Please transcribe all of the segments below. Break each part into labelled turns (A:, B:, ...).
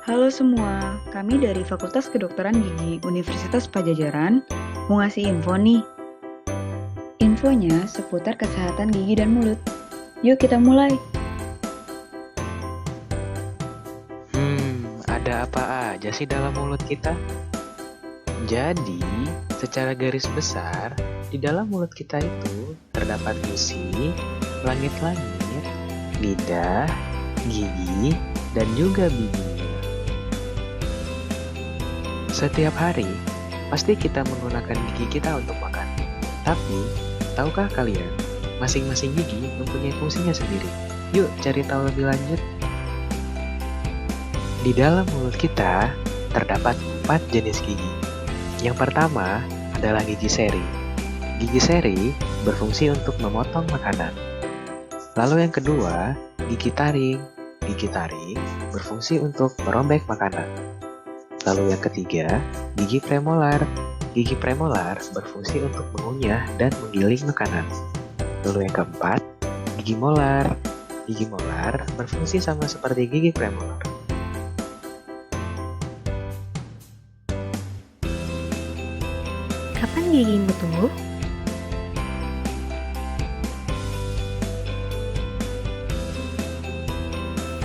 A: Halo semua, kami dari Fakultas Kedokteran Gigi Universitas Padjadjaran mau ngasih info nih. Infonya seputar kesehatan gigi dan mulut. Yuk kita mulai.
B: Ada apa aja sih dalam mulut kita? Jadi, secara garis besar, di dalam mulut kita itu terdapat gusi, langit-langit, lidah, gigi, dan juga bibir. Setiap hari, pasti kita menggunakan gigi kita untuk makan. Tapi, tahukah kalian, masing-masing gigi mempunyai fungsinya sendiri. Yuk cari tahu lebih lanjut. Di dalam mulut kita terdapat 4 jenis gigi. Yang pertama adalah gigi seri. Gigi seri berfungsi untuk memotong makanan. Lalu yang kedua, gigi taring. Gigi taring berfungsi untuk merobek makanan. Lalu yang ketiga, gigi premolar. Gigi premolar berfungsi untuk mengunyah dan menggiling makanan. Lalu yang keempat, gigi molar. Gigi molar berfungsi sama seperti gigi premolar.
C: Kapan gigimu tumbuh?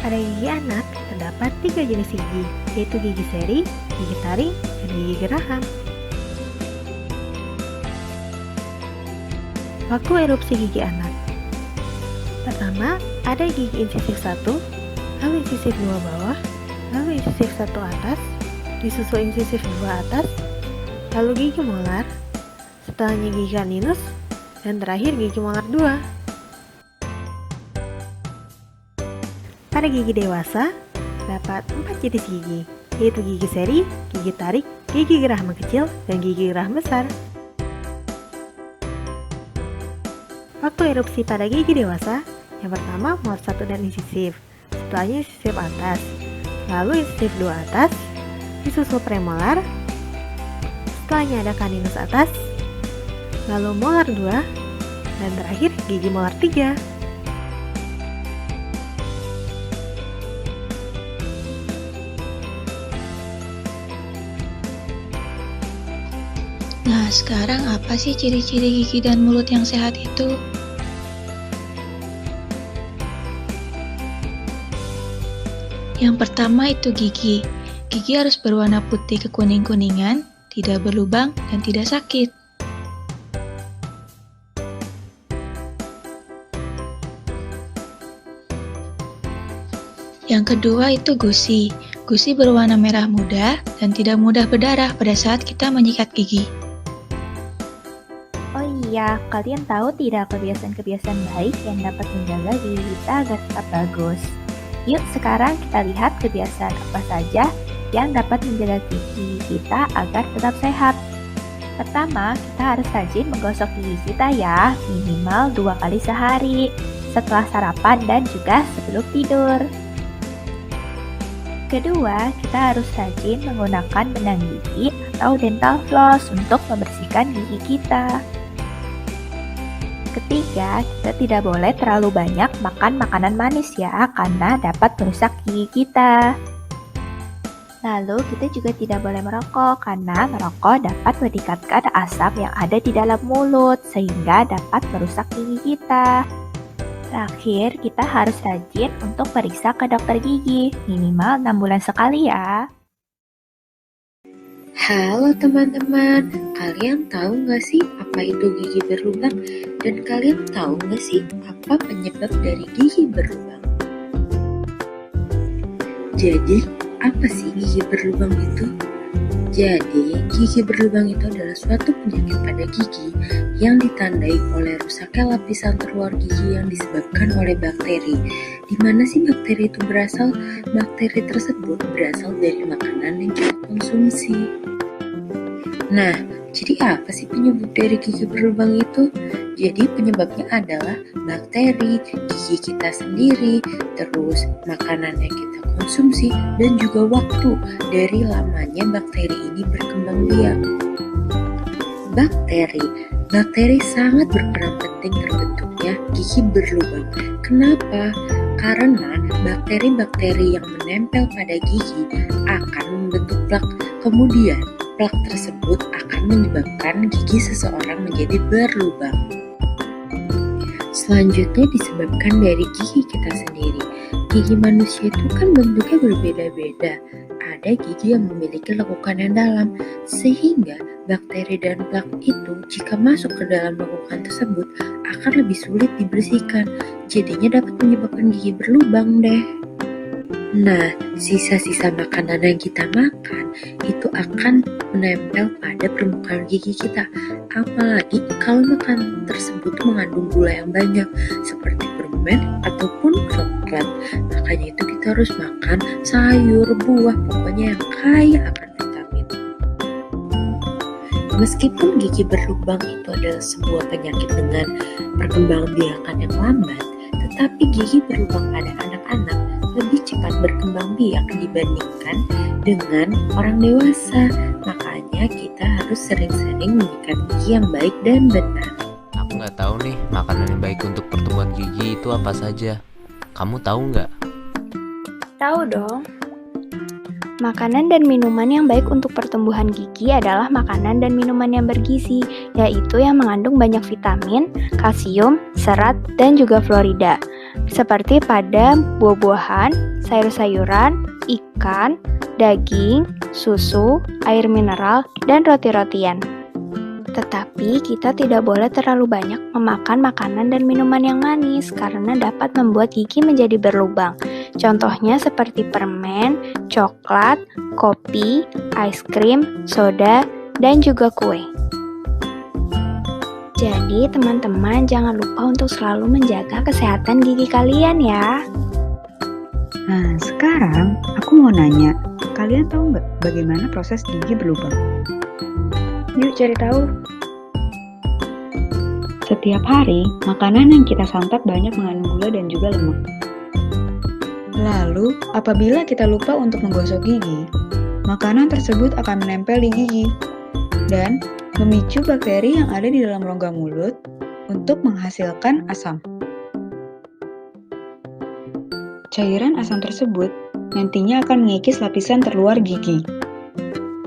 C: Pada gigi anak terdapat 3 jenis gigi, yaitu gigi seri, gigi taring, dan gigi geraham. Waktu erupsi gigi anak. Pertama, ada gigi insisif 1, lalu insisif 2 bawah, lalu insisif 1 atas, disusul insisif 2 atas, lalu gigi molar, setelahnya gigi caninus, dan terakhir gigi molar 2. Pada gigi dewasa, terdapat 4 jenis gigi, yaitu gigi seri, gigi tarik, gigi geraham kecil, dan gigi geraham besar. Waktu erupsi pada gigi dewasa, yang pertama molar 1 dan insisif, setelahnya insisif atas, lalu insisif 2 atas, disusul premolar, setelahnya ada caninus atas, lalu molar 2, dan terakhir gigi molar 3.
D: Nah, sekarang apa sih ciri-ciri gigi dan mulut yang sehat itu? Yang pertama itu gigi. Gigi harus berwarna putih kekuning-kuningan, tidak berlubang, dan tidak sakit. Yang kedua itu gusi. Gusi berwarna merah muda dan tidak mudah berdarah pada saat kita menyikat gigi.
E: Oh iya, kalian tahu tidak kebiasaan-kebiasaan baik yang dapat menjaga gigi kita agar tetap bagus? Yuk sekarang kita lihat kebiasaan apa saja yang dapat menjaga gigi kita agar tetap sehat. Pertama, kita harus rajin menggosok gigi kita ya, minimal 2 kali sehari, setelah sarapan dan juga sebelum tidur. Kedua, kita harus rajin menggunakan benang gigi atau dental floss untuk membersihkan gigi kita. Ketiga, kita tidak boleh terlalu banyak makan makanan manis ya, karena dapat merusak gigi kita. Lalu, kita juga tidak boleh merokok, karena merokok dapat meningkatkan asam yang ada di dalam mulut, sehingga dapat merusak gigi kita. Terakhir, kita harus rajin untuk periksa ke dokter gigi, minimal 6 bulan sekali ya.
F: Halo teman-teman, kalian tahu nggak sih apa itu gigi berlubang? Dan kalian tahu nggak sih apa penyebab dari gigi berlubang? Jadi, apa sih gigi berlubang itu? Jadi, gigi berlubang itu adalah suatu penyakit pada gigi yang ditandai oleh rusaknya lapisan terluar gigi yang disebabkan oleh bakteri. Di mana sih bakteri itu berasal? Bakteri tersebut berasal dari makanan yang kita konsumsi. Nah, jadi apa sih penyebab dari gigi berlubang itu? Jadi penyebabnya adalah bakteri, gigi kita sendiri, terus makanan yang kita konsumsi, dan juga waktu dari lamanya bakteri ini berkembang biak. Bakteri sangat berperan penting terbentuknya gigi berlubang. Kenapa? karena bakteri-bakteri yang menempel pada gigi akan membentuk plak. Kemudian, plak tersebut akan menyebabkan gigi seseorang menjadi berlubang. Selanjutnya disebabkan dari gigi kita sendiri. Gigi manusia itu kan bentuknya berbeda-beda. Ada gigi yang memiliki lekukan yang dalam, sehingga bakteri dan plak itu jika masuk ke dalam lekukan tersebut akan lebih sulit dibersihkan. Jadinya dapat menyebabkan gigi berlubang deh. Nah, sisa-sisa makanan yang kita makan itu akan menempel pada permukaan gigi kita. Apalagi kalau makanan tersebut mengandung gula yang banyak seperti permen ataupun coklat. Makanya itu kita harus makan sayur, buah, pokoknya yang kaya akan vitamin. Meskipun gigi berlubang itu adalah sebuah penyakit dengan perkembangbiakan yang lambat, tetapi gigi berlubang pada anak-anak lebih cepat berkembang biak dibandingkan dengan orang dewasa. Makanya kita harus sering-sering menyikat gigi yang baik dan benar.
G: Aku nggak tahu nih makanan yang baik untuk pertumbuhan gigi itu apa saja. Kamu tahu nggak?
E: Tahu dong. Makanan dan minuman yang baik untuk pertumbuhan gigi adalah makanan dan minuman yang bergizi, yaitu yang mengandung banyak vitamin, kalsium, serat, dan juga fluorida, seperti pada buah-buahan, sayur-sayuran, ikan, daging, susu, air mineral, dan roti-rotian. Tetapi kita tidak boleh terlalu banyak memakan makanan dan minuman yang manis karena dapat membuat gigi menjadi berlubang. Contohnya seperti permen, coklat, kopi, es krim, soda, dan juga kue. Jadi teman-teman jangan lupa untuk selalu menjaga kesehatan gigi kalian ya.
A: Nah, sekarang aku mau nanya, kalian tahu nggak bagaimana proses gigi berlubang? Yuk cari tahu. Setiap hari, makanan yang kita santap banyak mengandung gula dan juga lemak. Lalu, apabila kita lupa untuk menggosok gigi, makanan tersebut akan menempel di gigi dan memicu bakteri yang ada di dalam rongga mulut untuk menghasilkan asam. Cairan asam tersebut nantinya akan mengikis lapisan terluar gigi.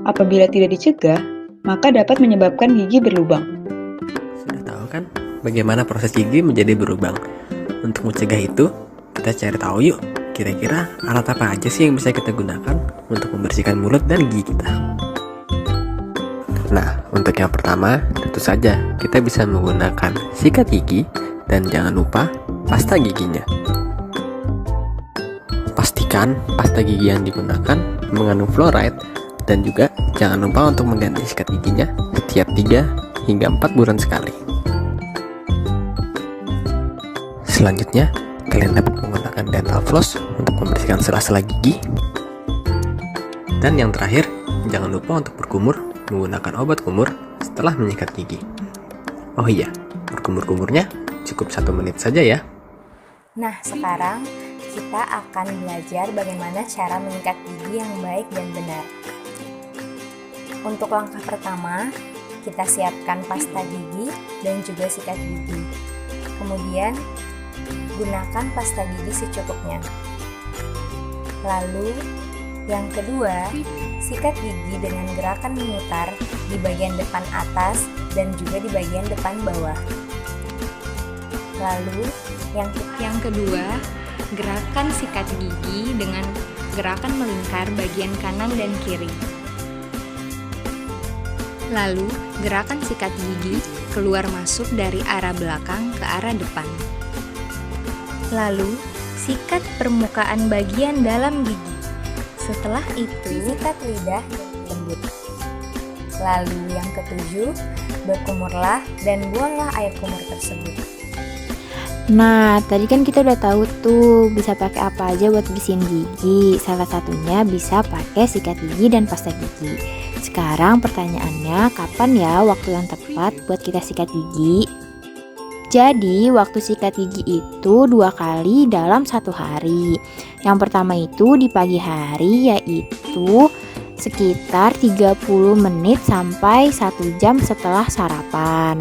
A: Apabila tidak dicegah, maka dapat menyebabkan gigi berlubang.
H: Sudah tahu kan bagaimana proses gigi menjadi berlubang? Untuk mencegah itu, kita cari tahu yuk. Kira-kira alat apa aja sih yang bisa kita gunakan untuk membersihkan mulut dan gigi kita? Nah, untuk yang pertama, tentu saja kita bisa menggunakan sikat gigi dan jangan lupa pasta giginya. Pastikan pasta gigi yang digunakan mengandung fluoride dan juga jangan lupa untuk mengganti sikat giginya setiap 3 hingga 4 bulan sekali. Selanjutnya, kalian dapat menggunakan dental floss untuk membersihkan sela-sela gigi. Dan yang terakhir, jangan lupa untuk berkumur menggunakan obat kumur setelah menyikat gigi. Oh iya, berkumur-kumurnya cukup 1 menit saja ya.
I: Nah, sekarang kita akan belajar bagaimana cara menyikat gigi yang baik dan benar. Untuk langkah pertama, kita siapkan pasta gigi dan juga sikat gigi. Kemudian, gunakan pasta gigi secukupnya. Lalu, yang kedua, sikat gigi dengan gerakan memutar di bagian depan atas dan juga di bagian depan bawah. Lalu, yang kedua, gerakan sikat gigi dengan gerakan melingkar bagian kanan dan kiri. Lalu, gerakan sikat gigi keluar masuk dari arah belakang ke arah depan. Lalu, sikat permukaan bagian dalam gigi. Setelah itu, sikat lidah lembut. Lalu yang ketujuh, berkumurlah dan buanglah air kumur tersebut.
E: Nah, tadi kan kita udah tahu tuh bisa pakai apa aja buat bersihin gigi. Salah satunya bisa pakai sikat gigi dan pasta gigi. Sekarang pertanyaannya, kapan ya waktu yang tepat buat kita sikat gigi? Jadi, waktu sikat gigi itu 2 kali dalam 1 hari. Yang pertama itu di pagi hari, yaitu sekitar 30 menit sampai 1 jam setelah sarapan.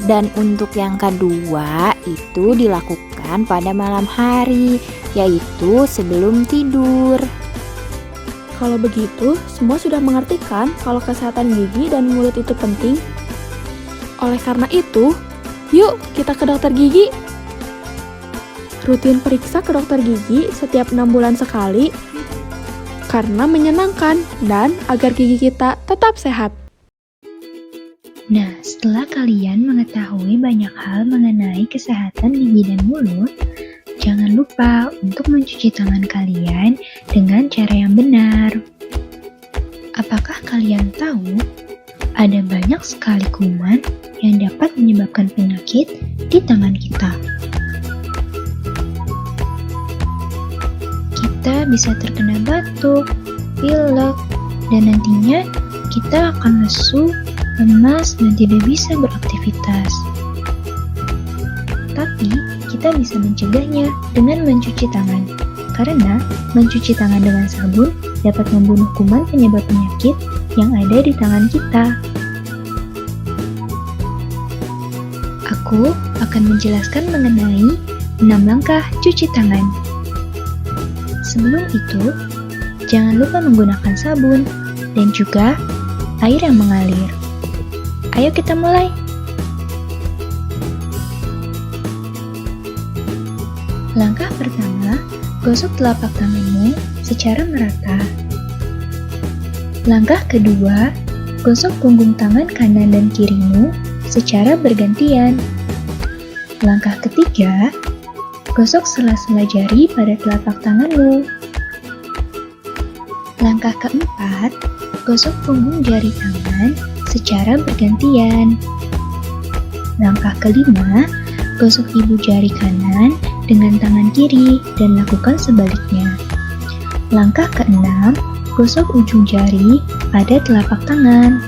E: Dan untuk yang kedua itu dilakukan
J: pelajaran pada malam hari, yaitu sebelum tidur.
K: Kalau begitu, semua sudah mengerti kan kalau kesehatan gigi dan mulut itu penting? Oleh karena itu, yuk kita ke dokter gigi. Rutin periksa ke dokter gigi setiap 6 bulan sekali, karena menyenangkan dan agar gigi kita tetap sehat.
L: Nah, setelah kalian mengetahui banyak hal mengenai kesehatan gigi dan mulut, jangan lupa untuk mencuci tangan kalian dengan cara yang benar. Apakah kalian tahu, ada banyak sekali kuman yang dapat menyebabkan penyakit di tangan kita. Kita bisa terkena batuk, pilek, dan nantinya kita akan lesu, lemas, dan tidak bisa beraktivitas. Tapi, kita bisa mencegahnya dengan mencuci tangan, karena mencuci tangan dengan sabun dapat membunuh kuman penyebab penyakit yang ada di tangan kita. Aku akan menjelaskan mengenai 6 langkah cuci tangan. Sebelum itu, jangan lupa menggunakan sabun dan juga air yang mengalir. Ayo kita mulai. Langkah pertama, gosok telapak tanganmu secara merata. Langkah kedua, gosok punggung tangan kanan dan kirimu secara bergantian. Langkah ketiga, gosok sela-sela jari pada telapak tanganmu. Langkah keempat, gosok punggung jari tangan secara bergantian. Langkah kelima, gosok ibu jari kanan dengan tangan kiri dan lakukan sebaliknya. Langkah keenam, gosok ujung jari pada telapak tangan.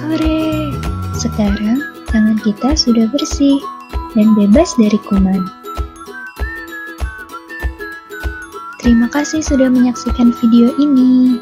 L: Hore! Sekarang tangan kita sudah bersih dan bebas dari kuman. Terima kasih sudah menyaksikan video ini.